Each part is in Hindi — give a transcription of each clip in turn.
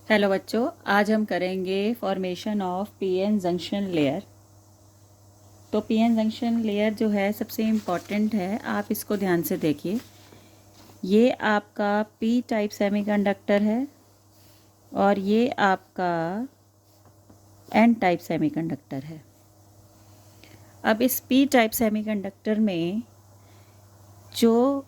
हेलो बच्चों, आज हम करेंगे formation of PN junction layer. तो पीएन जंक्शन लेयर जो है सबसे इम्पॉर्टेंट है, आप इसको ध्यान से देखिए। ये आपका पी टाइप सेमीकंडक्टर है और ये आपका एन टाइप सेमीकंडक्टर है। अब इस पी टाइप सेमीकंडक्टर में जो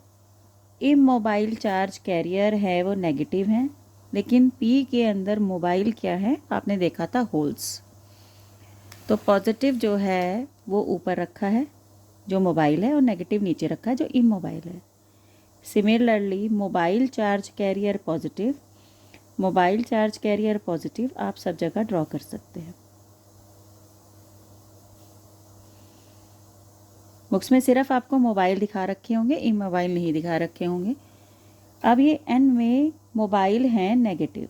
इमोबाइल चार्ज कैरियर है वो नेगेटिव है, लेकिन पी के अंदर मोबाइल क्या है, आपने देखा था होल्स। तो पॉजिटिव जो है वो ऊपर रखा है जो मोबाइल है, और नेगेटिव नीचे रखा है जो इमोबाइल है। Similarly mobile charge carrier positive, mobile charge carrier positive आप सब जगह ड्रॉ कर सकते हैं। बुक्स में सिर्फ आपको मोबाइल दिखा रखे होंगे, इमोबाइल नहीं दिखा रखे होंगे। अब ये एन में मोबाइल हैं नेगेटिव,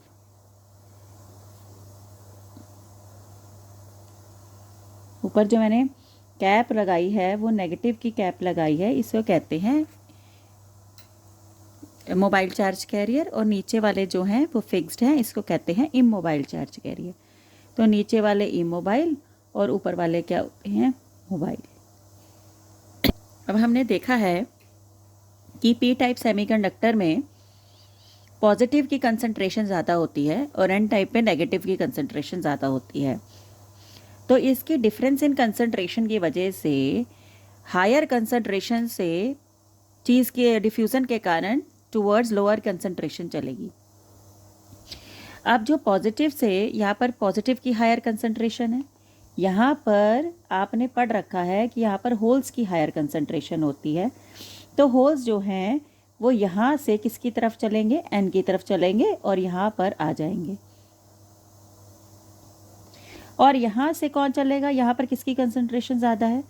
ऊपर जो मैंने कैप लगाई है वो नेगेटिव की कैप लगाई है, इसको कहते हैं मोबाइल चार्ज कैरियर, और नीचे वाले जो हैं वो फिक्स्ड हैं, इसको कहते हैं इमोबाइल चार्ज कैरियर। तो नीचे वाले इमोबाइल और ऊपर वाले क्या हैं, मोबाइल। अब हमने देखा है कि पी टाइप सेमीकंडक्टर में पॉजिटिव की कंसंट्रेशन ज़्यादा होती है और एन टाइप में नेगेटिव की कंसंट्रेशन ज़्यादा होती है। तो इसकी डिफरेंस इन कंसंट्रेशन की वजह से हायर कंसंट्रेशन से चीज़ के डिफ्यूज़न के कारण टुवर्ड्स लोअर कंसंट्रेशन चलेगी। अब जो पॉजिटिव से यहाँ पर पॉजिटिव की हायर कंसंट्रेशन है, यहाँ पर आपने पढ़ रखा है कि यहाँ पर होल्स की हायर कंसंट्रेशन होती है। तो होल्स जो हैं वो यहाँ से किसकी तरफ चलेंगे, एन की तरफ चलेंगे और यहाँ पर आ जाएंगे। और यहाँ से कौन चलेगा, यहाँ पर किसकी कंसंट्रेशन ज़्यादा है,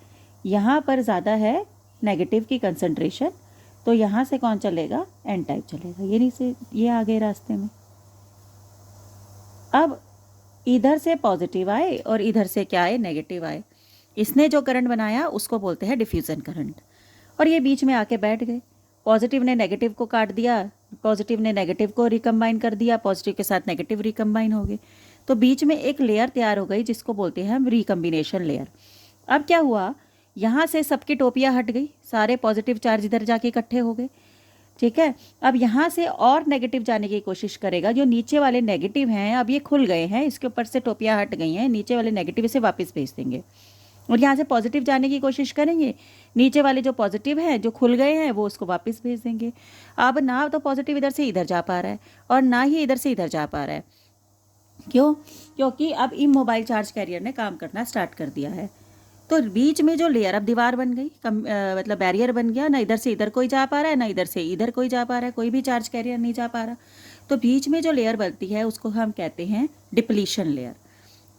यहाँ पर ज़्यादा है नेगेटिव की कंसंट्रेशन। तो यहाँ से कौन चलेगा, एन टाइप चलेगा। ये नीचे ये आ गए रास्ते में। अब इधर से पॉजिटिव आए और इधर से क्या आए, नेगेटिव आए। इसने जो करंट बनाया उसको बोलते हैं डिफ्यूज़न करंट, और ये बीच में आके बैठ गए। पॉजिटिव ने नेगेटिव को काट दिया, पॉजिटिव ने नेगेटिव को रिकम्बाइन कर दिया, पॉजिटिव के साथ नेगेटिव रिकम्बाइन हो गए। तो बीच में एक लेयर तैयार हो गई जिसको बोलते हैं हम रिकम्बिनेशन लेयर। अब क्या हुआ, यहाँ से सबकी टोपियाँ हट गई, सारे पॉजिटिव चार्ज इधर जाके इकट्ठे हो गए। ठीक है, अब यहाँ से और नेगेटिव जाने की कोशिश करेगा। जो नीचे वाले नेगेटिव हैं अब ये खुल गए हैं, इसके ऊपर से टोपियाँ हट गई हैं, नीचे वाले नेगेटिव इसे वापस भेज देंगे और यहाँ से पॉजिटिव जाने की कोशिश करेंगे। नीचे वाले जो पॉजिटिव हैं जो खुल गए हैं वो उसको वापस भेज देंगे। अब ना तो पॉजिटिव इधर से इधर जा पा रहा है और ना ही इधर से इधर जा पा रहा है। क्यों? क्योंकि अब इमोबाइल चार्ज कैरियर ने काम करना स्टार्ट कर दिया है। तो बीच में जो लेयर, अब दीवार बन गई, मतलब बैरियर बन गया, ना इधर से इधर कोई जा पा रहा है ना इधर से इधर कोई जा पा रहा है, कोई भी चार्ज कैरियर नहीं जा पा रहा। तो बीच में जो लेयर बनती है उसको हम कहते हैं डिप्लीशन लेयर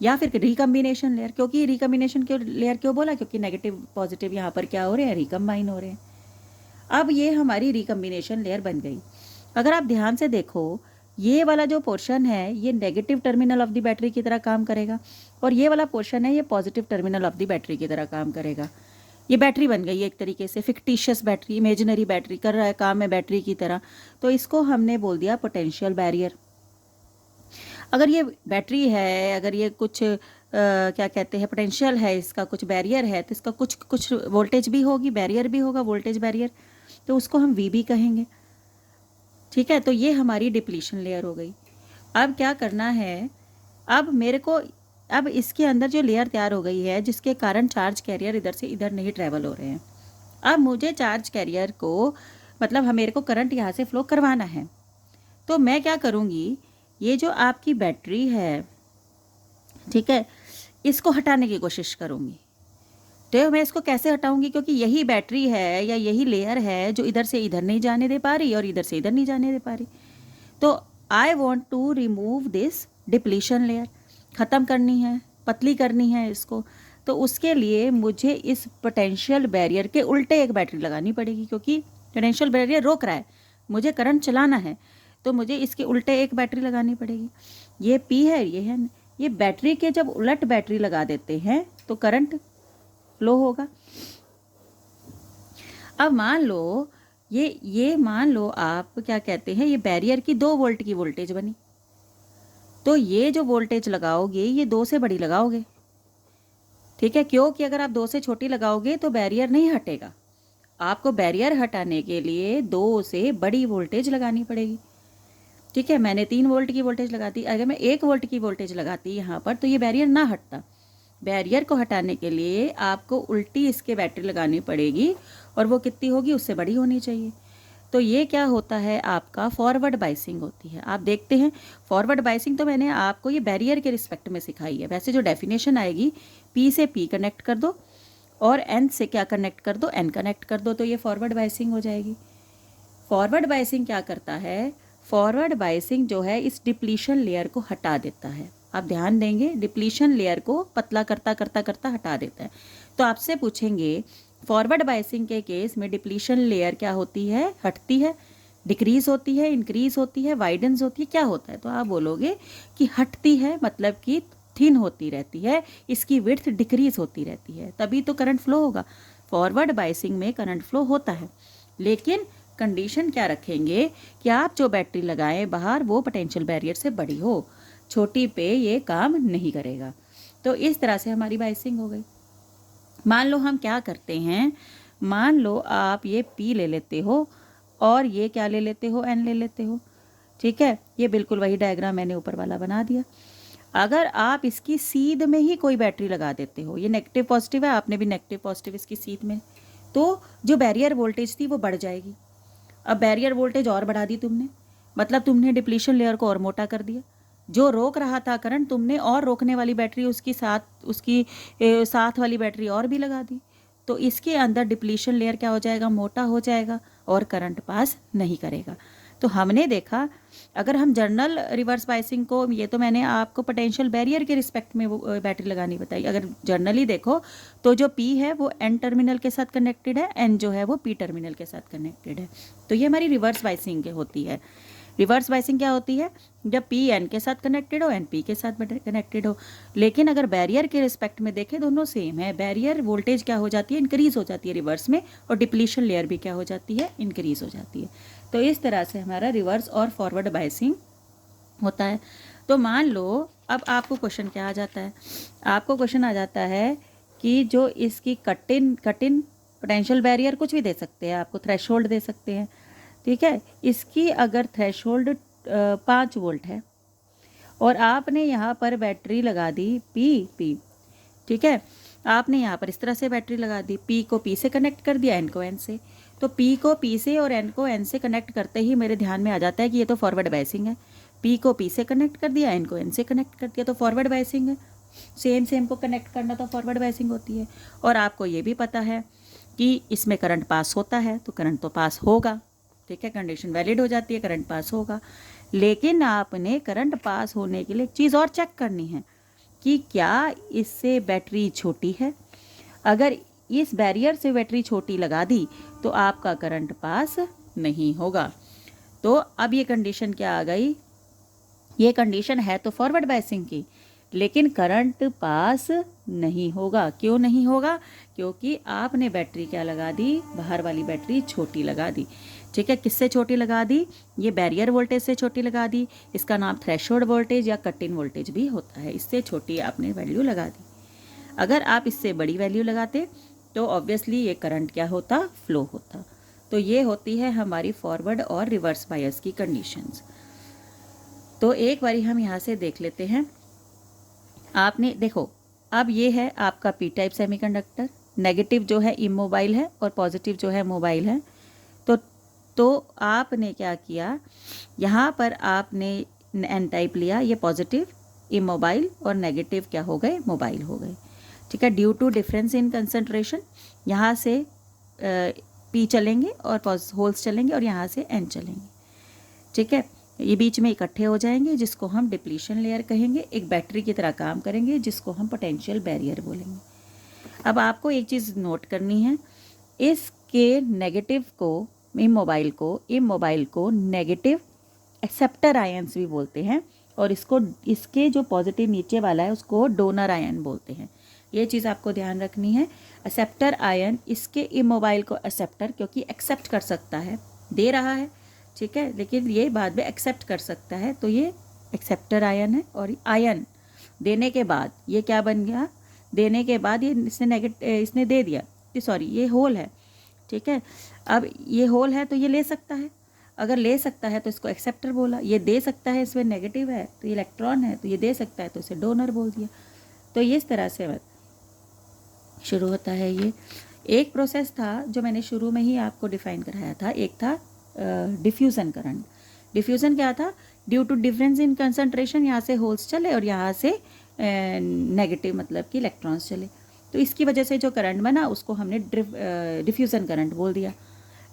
या फिर रिकम्बिनेशन लेयर। क्योंकि रिकम्बिनेशन के लेयर क्यों बोला, क्योंकि नेगेटिव पॉजिटिव यहाँ पर क्या हो रहे हैं, रिकम्बाइन हो रहे हैं। अब ये हमारी रिकम्बिनेशन लेयर बन गई। अगर आप ध्यान से देखो, ये वाला जो पोर्शन है ये negative terminal of the battery की तरह काम करेगा और ये वाला पोर्शन है ये positive terminal of the battery की तरह काम करेगा। ये बैटरी बन गई एक तरीके से, फिक्टिशियस बैटरी, इमेजिनरी बैटरी, कर रहा है काम है बैटरी की तरह। तो इसको हमने बोल दिया पोटेंशियल बैरियर। अगर ये बैटरी है, अगर ये कुछ क्या कहते हैं पोटेंशियल है, इसका कुछ बैरियर है, तो इसका कुछ वोल्टेज भी होगी, बैरियर भी होगा, वोल्टेज बैरियर, तो उसको हम वी भी कहेंगे। ठीक है, तो ये हमारी डिप्लीशन लेयर हो गई। अब क्या करना है, अब मेरे को, अब इसके अंदर जो लेयर तैयार हो गई है जिसके कारण चार्ज कैरियर इधर से इधर नहीं ट्रैवल हो रहे हैं। अब मुझे चार्ज कैरियर को, मतलब मेरे को करंट यहाँ से फ्लो करवाना है। तो मैं क्या करूँगी, ये जो आपकी बैटरी है, ठीक है, इसको हटाने की कोशिश करूँगी। तो मैं इसको कैसे हटाऊंगी, क्योंकि यही बैटरी है या यही लेयर है जो इधर से इधर नहीं जाने दे पा रही और इधर से इधर नहीं जाने दे पा रही। तो I want to remove this depletion layer, ख़त्म करनी है, पतली करनी है इसको। तो उसके लिए मुझे इस पोटेंशियल बैरियर के उल्टे एक बैटरी लगानी पड़ेगी, क्योंकि पोटेंशियल बैरियर रोक रहा है, मुझे करंट चलाना है, तो मुझे इसके उल्टे एक बैटरी लगानी पड़ेगी। ये पी है, ये है, ये बैटरी के जब उलट बैटरी लगा देते हैं तो करंट फ्लो होगा। अब मान लो ये मान लो आप क्या कहते हैं, ये बैरियर की 2 वोल्ट की वोल्टेज बनी, तो ये जो वोल्टेज लगाओगे ये 2 से बड़ी लगाओगे, ठीक है, क्योंकि अगर आप 2 से छोटी लगाओगे तो बैरियर नहीं हटेगा। आपको बैरियर हटाने के लिए 2 से बड़ी वोल्टेज लगानी पड़ेगी, ठीक है। मैंने 3 वोल्ट की वोल्टेज लगा दी, अगर मैं 1 वोल्ट की वोल्टेज लगाती यहाँ पर तो ये बैरियर ना हटता। बैरियर को हटाने के लिए आपको उल्टी इसके बैटरी लगानी पड़ेगी, और वो कितनी होगी, उससे बड़ी होनी चाहिए। तो ये क्या होता है, आपका फॉरवर्ड बाइसिंग होती है। आप देखते हैं फॉरवर्ड बाइसिंग तो मैंने आपको ये बैरियर के रिस्पेक्ट में सिखाई है। वैसे जो डेफिनेशन आएगी, पी से पी कनेक्ट कर दो और एन से क्या कनेक्ट कर दो, एन कनेक्ट कर दो, तो ये फॉरवर्ड बाइसिंग हो जाएगी। फॉरवर्ड बाइसिंग क्या करता है, फॉरवर्ड बाइसिंग जो है इस डिप्लीशन लेयर को हटा देता है। आप ध्यान देंगे, डिप्लीशन लेयर को पतला करता करता करता हटा देता है। तो आपसे पूछेंगे फॉरवर्ड बाइसिंग के केस में डिप्लीशन लेयर क्या होती है, हटती है, डिक्रीज होती है, इंक्रीज होती है, वाइडेंस होती है, क्या होता है? तो आप बोलोगे कि हटती है, मतलब कि थिन होती रहती है, इसकी विड्थ डिक्रीज होती रहती है, तभी तो करंट फ्लो होगा। फॉरवर्ड बाइसिंग में करंट फ्लो होता है, लेकिन कंडीशन क्या रखेंगे कि आप जो बैटरी लगाएं बाहर वो पोटेंशियल बैरियर से बड़ी हो, छोटी पे ये काम नहीं करेगा। तो इस तरह से हमारी बाइसिंग हो गई। मान लो हम क्या करते हैं, मान लो आप ये P ले लेते हो और ये क्या ले लेते हो, N ले लेते हो, ठीक है। ये बिल्कुल वही डायग्राम मैंने ऊपर वाला बना दिया। अगर आप इसकी सीध में ही कोई बैटरी लगा देते हो, ये नेगेटिव पॉजिटिव है, आपने भी नेगेटिव पॉजिटिव इसकी सीध में, तो जो बैरियर वोल्टेज थी वो बढ़ जाएगी। अब बैरियर वोल्टेज और बढ़ा दी तुमने, मतलब तुमने डिप्लीशन लेयर को और मोटा कर दिया। जो रोक रहा था करंट, तुमने और रोकने वाली बैटरी उसकी साथ वाली बैटरी और भी लगा दी। तो इसके अंदर डिप्लीशन लेयर क्या हो जाएगा, मोटा हो जाएगा और करंट पास नहीं करेगा। तो हमने देखा, अगर हम जर्नल रिवर्स बाइसिंग को, ये तो मैंने आपको पोटेंशियल बैरियर के रिस्पेक्ट में वो बैटरी लगानी बताई। अगर जर्नली देखो तो जो P है वो N टर्मिनल के साथ कनेक्टेड है, N जो है वो P टर्मिनल के साथ कनेक्टेड है। तो ये हमारी रिवर्स बाइसिंग होती है। रिवर्स बाइसिंग क्या होती है, जब P N के साथ कनेक्टेड हो, N P के साथ कनेक्टेड हो। लेकिन अगर बैरियर के रिस्पेक्ट में देखें दोनों सेम है। बैरियर वोल्टेज क्या हो जाती है, इंक्रीज हो जाती है रिवर्स में, और डिप्लीशन लेयर भी क्या हो जाती है, इंक्रीज हो जाती है। तो इस तरह से हमारा रिवर्स और फॉरवर्ड बाइसिंग होता है। तो मान लो अब आपको क्वेश्चन क्या आ जाता है, आपको क्वेश्चन आ जाता है कि जो इसकी कट इन पोटेंशियल बैरियर कुछ भी दे सकते हैं, आपको थ्रेशोल्ड दे सकते हैं, ठीक है। इसकी अगर थ्रेशोल्ड 5 वोल्ट है और आपने यहाँ पर बैटरी लगा दी P, ठीक है। आपने यहाँ पर इस तरह से बैटरी लगा दी, P को P से कनेक्ट कर दिया, N को N से। तो P को P से और N को N से कनेक्ट करते ही मेरे ध्यान में आ जाता है कि ये तो फॉरवर्ड बाइसिंग है। P को P से कनेक्ट कर दिया, N को N से कनेक्ट कर दिया, तो फॉरवर्ड बाइसिंग है। सेम को कनेक्ट करना तो फॉरवर्ड बाइसिंग होती है। और आपको ये भी पता है कि इसमें करंट पास होता है, तो करंट तो पास होगा, ठीक है, कंडीशन वैलिड हो जाती है, करंट पास होगा। लेकिन आपने करंट पास होने के लिए एक चीज़ और चेक करनी है कि क्या इससे बैटरी छोटी है। अगर इस बैरियर से बैटरी छोटी लगा दी तो आपका करंट पास नहीं होगा। तो अब ये कंडीशन क्या आ गई, ये कंडीशन है तो फॉरवर्ड बाइसिंग की, लेकिन करंट पास नहीं होगा। क्यों नहीं होगा, क्योंकि आपने बैटरी क्या लगा दी, बाहर वाली बैटरी छोटी लगा दी, ठीक है। किससे छोटी लगा दी, ये बैरियर वोल्टेज से छोटी लगा दी। इसका नाम थ्रेशोल्ड वोल्टेज या कट इन वोल्टेज भी होता है। इससे छोटी आपने वैल्यू लगा दी। अगर आप इससे बड़ी वैल्यू लगाते तो ऑब्वियसली ये करंट क्या होता, फ्लो होता। तो ये होती है हमारी फॉरवर्ड और रिवर्स बायस की कंडीशंस। तो एक बारी हम यहाँ से देख लेते हैं। आपने देखो, अब ये है आपका P टाइप सेमीकंडक्टर, नेगेटिव जो है इमोबाइल है और पॉजिटिव जो है मोबाइल है। तो आपने क्या किया, यहाँ पर आपने N टाइप लिया, ये पॉजिटिव इमोबाइल और नेगेटिव क्या हो गए, मोबाइल हो गए, ठीक है। Due to difference in concentration यहाँ से P चलेंगे और होल्स चलेंगे और यहाँ से N चलेंगे, ठीक है। ये बीच में इकट्ठे हो जाएंगे, जिसको हम डिप्लीशन लेयर कहेंगे, एक बैटरी की तरह काम करेंगे, जिसको हम पोटेंशियल बैरियर बोलेंगे। अब आपको एक चीज़ नोट करनी है, इसके नेगेटिव को, इमोबाइल को नेगेटिव एक्सेप्टर आयंस भी बोलते हैं, और इसके जो पॉजिटिव नीचे वाला है उसको डोनर आयन बोलते हैं। ये चीज़ आपको ध्यान रखनी है। एक्सेप्टर आयन इसके इमोबाइल को एक्सेप्टर, क्योंकि एक्सेप्ट कर सकता है, दे रहा है, ठीक है, लेकिन ये बाद में एक्सेप्ट कर सकता है, तो ये एक्सेप्टर आयन है, और आयन देने के बाद ये क्या बन गया, देने के बाद ये इसने दे दिया, सॉरी ये होल है, ठीक है। अब ये होल है तो ये ले सकता है, अगर ले सकता है तो इसको एक्सेप्टर बोला, ये दे सकता है इसमें नेगेटिव है तो ये इलेक्ट्रॉन है, तो ये दे सकता है तो इसे डोनर बोल दिया। तो ये इस तरह से शुरू होता है। ये एक प्रोसेस था जो मैंने शुरू में ही आपको डिफाइन कराया था, एक था डिफ्यूज़न करंट। डिफ्यूज़न क्या था, due to difference in concentration यहाँ से होल्स चले और यहाँ से नेगेटिव मतलब कि इलेक्ट्रॉन्स चले, तो इसकी वजह से जो करंट बना उसको हमने डिफ्यूज़न करंट बोल दिया।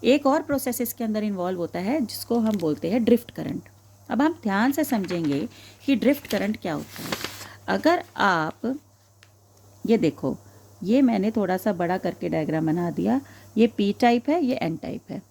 एक और प्रोसेस इसके अंदर इन्वॉल्व होता है जिसको हम बोलते हैं ड्रिफ्ट करंट। अब हम ध्यान से समझेंगे कि ड्रिफ्ट करंट क्या होता है। अगर आप ये देखो, ये मैंने थोड़ा सा बड़ा करके डायग्राम बना दिया, ये पी टाइप है, ये एन टाइप है।